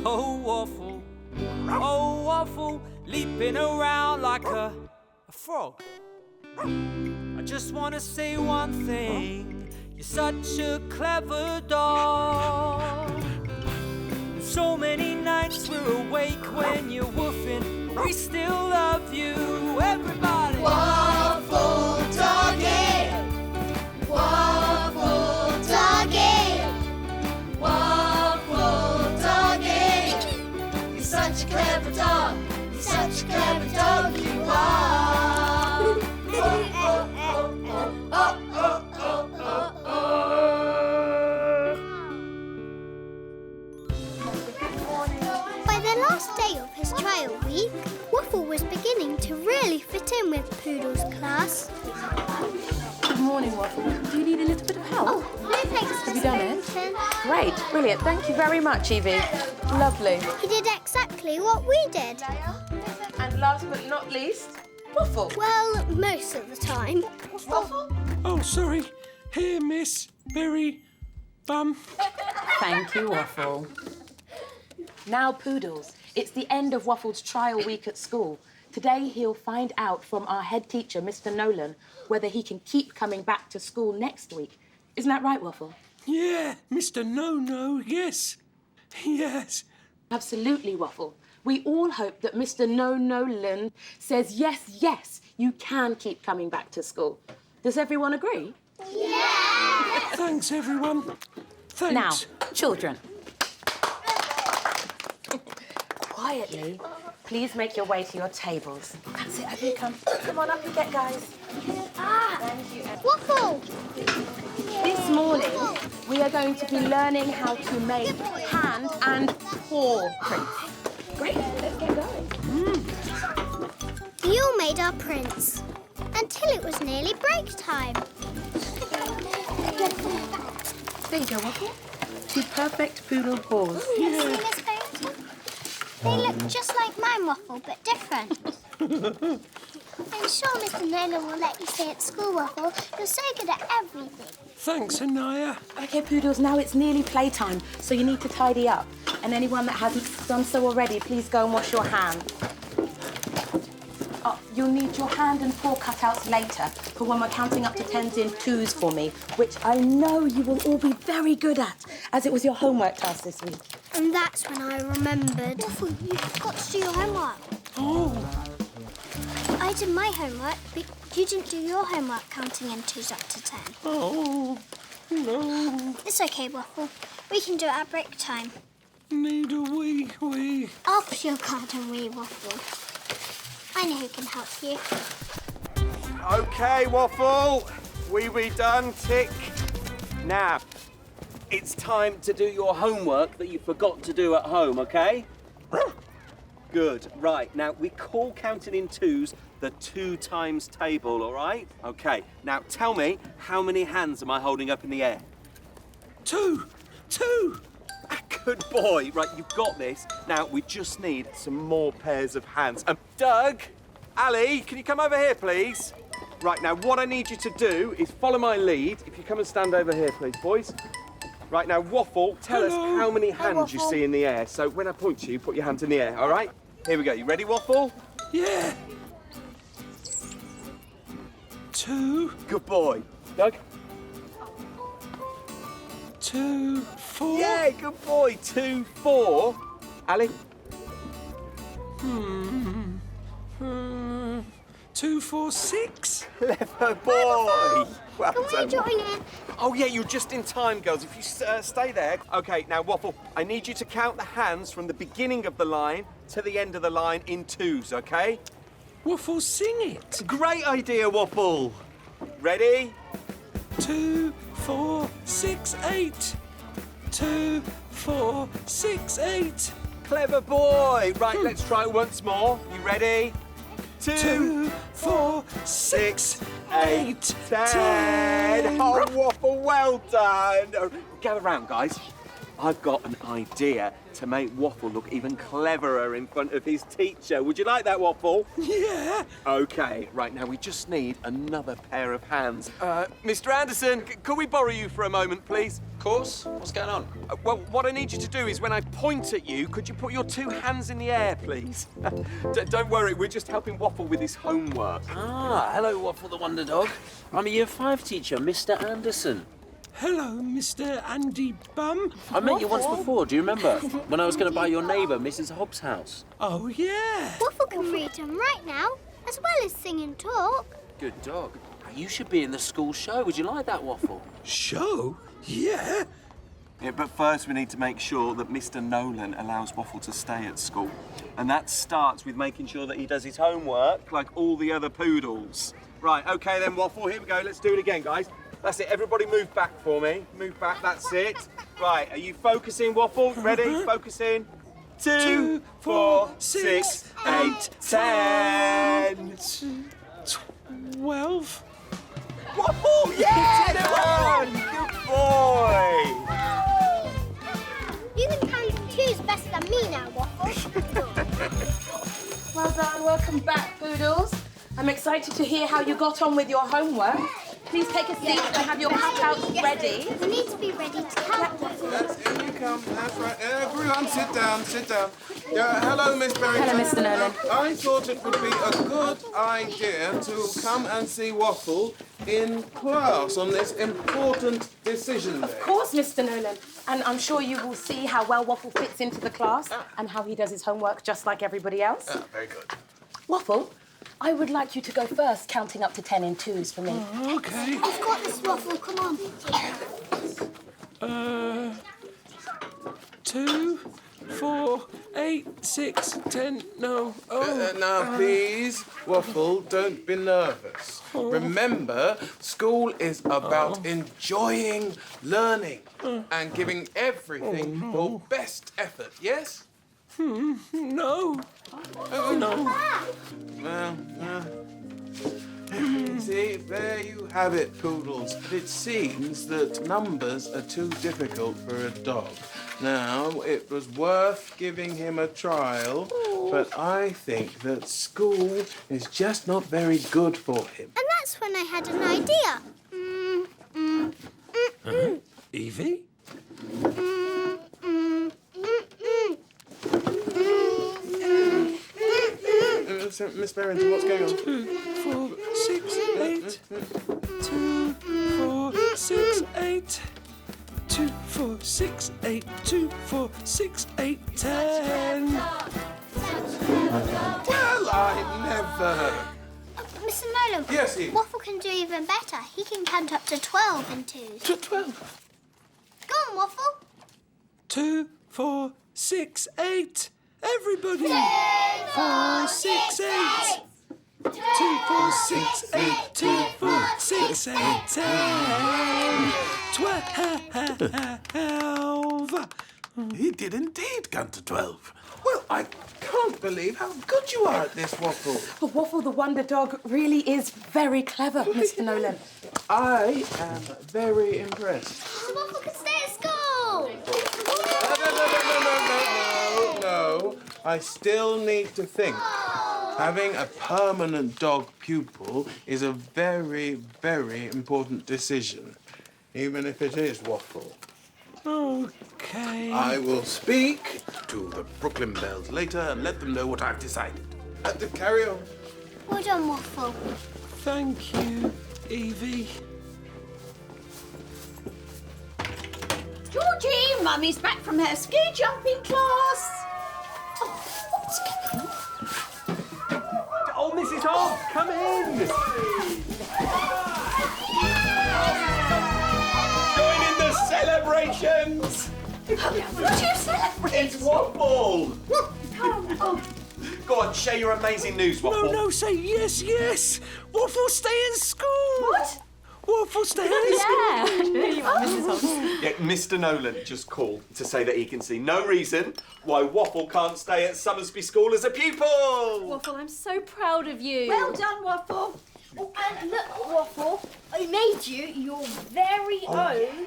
Oh, Waffle, leaping around like a frog. I just want to say one thing. You're such a clever dog. So many nights we're awake when you're woofing, but we still love you, everybody. Waffle Doggy! Waffle Doggy! Waffle Doggy! You're such a clever dog. You're such a clever dog, you are. By the last day of his trial week, Waffle was beginning to really fit in with Poodle's class. Good morning, Waffle. Do you need a little bit of help? Oh, no thanks. Have you done it? Great, brilliant. Thank you very much, Evie. Lovely. He did exactly what we did. And last but not least, Waffle. Well, most of the time. Waffle? Oh, sorry. Here, miss. Very bum. Thank you, Waffle. Now, Poodles, it's the end of Waffle's trial week at school. Today, he'll find out from our head teacher, Mr. Nolan, whether he can keep coming back to school next week. Isn't that right, Waffle? Yeah, Mr. No-No, yes. Yes. Absolutely, Waffle. We all hope that Mr. Nolan says, yes, yes, you can keep coming back to school. Does everyone agree? Yeah! Thanks, everyone. Thanks. Now, children. Quietly, please make your way to your tables. That's it, over you come. Come on, up you get, guys. Thank you. Waffle! This morning, we are going to be learning how to make hand and paw prints. Great, let's get going. We all made our prints until it was nearly break time. There you go, Waffle. 2 perfect poodle paws. They look just like mine, Waffle, but different. I'm sure Mr. Nolan will let you stay at school, Waffle. You're so good at everything. Thanks, Anaya. OK, Poodles, now it's nearly playtime, so you need to tidy up. And anyone that hasn't done so already, please go and wash your hands. Oh, you'll need your hand and paw cutouts later for when we're counting up to 10s in 2s for me, which I know you will all be very good at, as it was your homework task this week. And that's when I remembered. Waffle, you've got to do your homework. Oh. I did my homework, but you didn't do your homework counting in 2s up to 10. Oh, no. It's OK, Waffle. We can do it at break time. Neither we. I'll push your card and we, Waffle. I know who can help you. OK, Waffle. We done, tick. Now, it's time to do your homework that you forgot to do at home, OK? Good. Right, now we call counting in 2s the 2 times table, all right? OK, now tell me, how many hands am I holding up in the air? 2. Good boy. Right, you've got this. Now, we just need some more pairs of hands. Doug, Ali, can you come over here, please? Right, now, what I need you to do is follow my lead. If you come and stand over here, please, boys. Right, now, Waffle, tell us how many hands you see in the air. So when I point to you, put your hands in the air, all right? Here we go. You ready, Waffle? Yeah. 2. Good boy. Doug? 2, 4. Yeah, good boy. 2, 4. Ali? 2, 4, 6. Clever boy. Well Can we done. join in? Oh, yeah, you're just in time, girls. If you stay there. OK, now, Waffle, I need you to count the hands from the beginning of the line to the end of the line in 2s, OK? Waffle, sing it. Great idea, Waffle. Ready? 2, 4, 6, 8. 2, 4, 6, 8. Clever boy. Right, let's try it once more. You ready? 2, 4, 6, 8, 10. Oh, Waffle, well done. Gather round, guys. I've got an idea to make Waffle look even cleverer in front of his teacher. Would you like that, Waffle? Yeah. OK, right, now we just need another pair of hands. Mr. Anderson, could we borrow you for a moment, please? Of course? What's going on? Well, what I need you to do is when I point at you, could you put your 2 hands in the air, please? Don't worry, we're just helping Waffle with his homework. Ah, hello, Waffle the Wonderdog. I'm a Year 5 teacher, Mr. Anderson. Hello, Mr. Andy Bum. I met you once before, do you remember? When I was going to buy your neighbour, Mrs. Hobbs' house. Oh, yeah. Waffle can read and write now, as well as sing and talk. Good dog. You should be in the school show. Would you like that, Waffle? Show? Yeah. Yeah, but first we need to make sure that Mr. Nolan allows Waffle to stay at school. And that starts with making sure that he does his homework like all the other poodles. Right, OK then, Waffle, here we go. Let's do it again, guys. That's it. Everybody move back for me. Move back, that's it. Right, are you focusing, Waffle? Ready? Focusing. 2, 4, 6, 8, 10. 12. Waffle, yeah! Good boy! You can count in twos better than me now, Waffle. Well done. Welcome back, Poodles. I'm excited to hear how you got on with your homework. Please take a seat and have your cutouts ready. We need to be ready to count, Waffle. Here you come. That's right. Everyone, sit down. Sit down. Hello, Miss Berrington. Hello, Mr. Nolan. I thought it would be a good idea to come and see Waffle in class on this important decision day. Of course, Mr. Nolan. And I'm sure you will see how well Waffle fits into the class and how he does his homework just like everybody else. Very good. Waffle, I would like you to go first, counting up to 10 in twos for me. OK. You've got this, Waffle. Come on. 2, 4, 8, 6, 10, no. Oh. Now, please, Waffle, don't be nervous. Remember, school is about enjoying learning and giving everything your best effort, yes? No. Oh, no. See, there you have it, Poodles. It seems that numbers are too difficult for a dog. Now, it was worth giving him a trial, but I think that school is just not very good for him. And that's when I had an idea. Evie? Miss Berrington, what's going on? 2, 4, 6, 8. 2, 4, 6, 8. 2, 4, 6, 8. 2, 4, 6, 8, 10. Well, I never... Mr. Nolan. Yes, Eve? Waffle can do even better. He can count up to 12 in twos. To 12. Go on, Waffle. 2, 4, 6, 8. Everybody. 4, 6, 8. 2, 4, 6, 8. 2, 4, 6, 8, 10. 12. He did indeed count to 12. Well, I can't believe how good you are at this, Waffle. But Waffle the Wonderdog really is very clever, Mr. Nolan. I am very impressed. Waffle can stay at school. No. I still need to think. Having a permanent dog pupil is a very, very important decision, even if it is Waffle. OK. I will speak to the Brooklyn Bells later and let them know what I've decided. Carry on. Well done, Waffle. Thank you, Evie. Georgie, Mummy's back from her ski jumping class. Oh, what's going on? Oh, Mrs. Hobbs, come in! Join in the celebrations! What are you celebrating? It's Waffle! Oh, Go on, share your amazing news, Waffle. No, say yes, yes. Waffle stay in school. what? Waffle stay in school. Yeah, Mr. Nolan just called to say that he can see no reason why Waffle can't stay at Summersby School as a pupil. Waffle, I'm so proud of you. Well done, Waffle. Oh, and look, Waffle, I made you your very own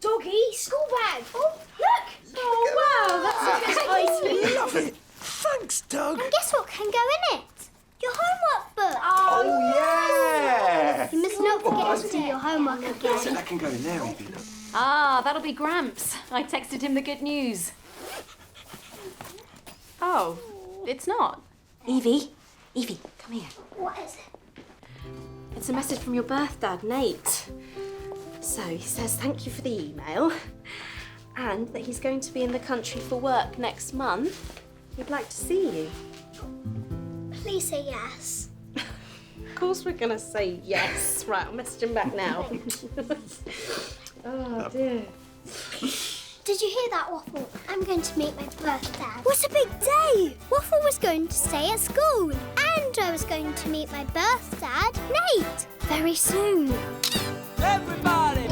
doggy school bag. Oh, look. Oh, wow, that's exciting. Love it. Thanks, Doug. And guess what can go in it? Your homework book. Oh, yeah! You must not forget to do your homework So again. that can go in there, Evie. Ah, Ah, that'll be Gramps. I texted him the good news. Oh, it's not. Evie, come here. What is it? It's a message from your birth dad, Nate. So he says thank you for the email and that he's going to be in the country for work next month. He'd like to see you. Please say yes. Of course we're going to say yes. Right, I'll message him back now. Oh, dear. Did you hear that, Waffle? I'm going to meet my birth dad. What a big day! Waffle was going to stay at school. And I was going to meet my birth dad, Nate, very soon. Everybody!